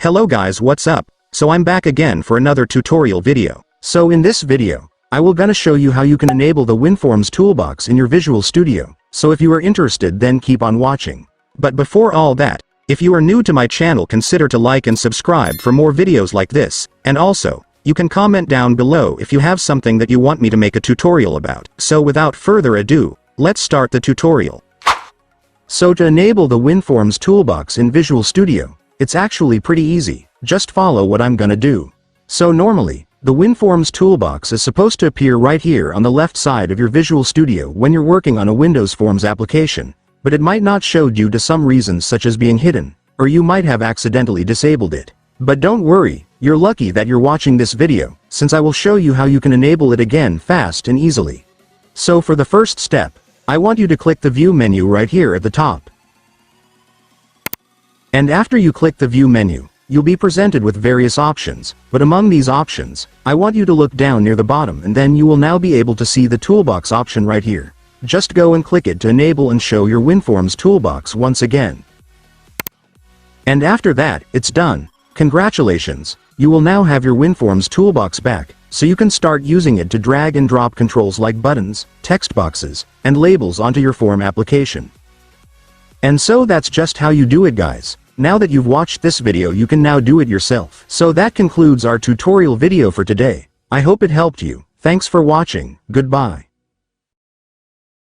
Hello guys, what's up? So I'm back again for another tutorial video. So in this video, I will gonna show you how you can enable the WinForms Toolbox in your Visual Studio. So if you are interested, then keep on watching. But before all that, if you are new to my channel, consider to like and subscribe for more videos like this. And also, you can comment down below if you have something that you want me to make a tutorial about. So without further ado, let's start the tutorial. So to enable the WinForms Toolbox in Visual Studio, it's actually pretty easy. Just follow what I'm gonna do. So normally, the WinForms Toolbox is supposed to appear right here on the left side of your Visual Studio when you're working on a Windows Forms application, but it might not show due to some reasons such as being hidden, or you might have accidentally disabled it. But don't worry, you're lucky that you're watching this video, since I will show you how you can enable it again fast and easily. So for the first step, I want you to click the View menu right here at the top. And after you click the View menu, you'll be presented with various options, but among these options, I want you to look down near the bottom, and then you will now be able to see the Toolbox option right here. Just go and click it to enable and show your WinForms Toolbox once again. And after that, it's done. Congratulations, you will now have your WinForms Toolbox back, so you can start using it to drag and drop controls like buttons, text boxes, and labels onto your form application. And so that's just how you do it, guys. Now that you've watched this video, you can now do it yourself. So that concludes our tutorial video for today. I hope it helped you. Thanks for watching. Goodbye.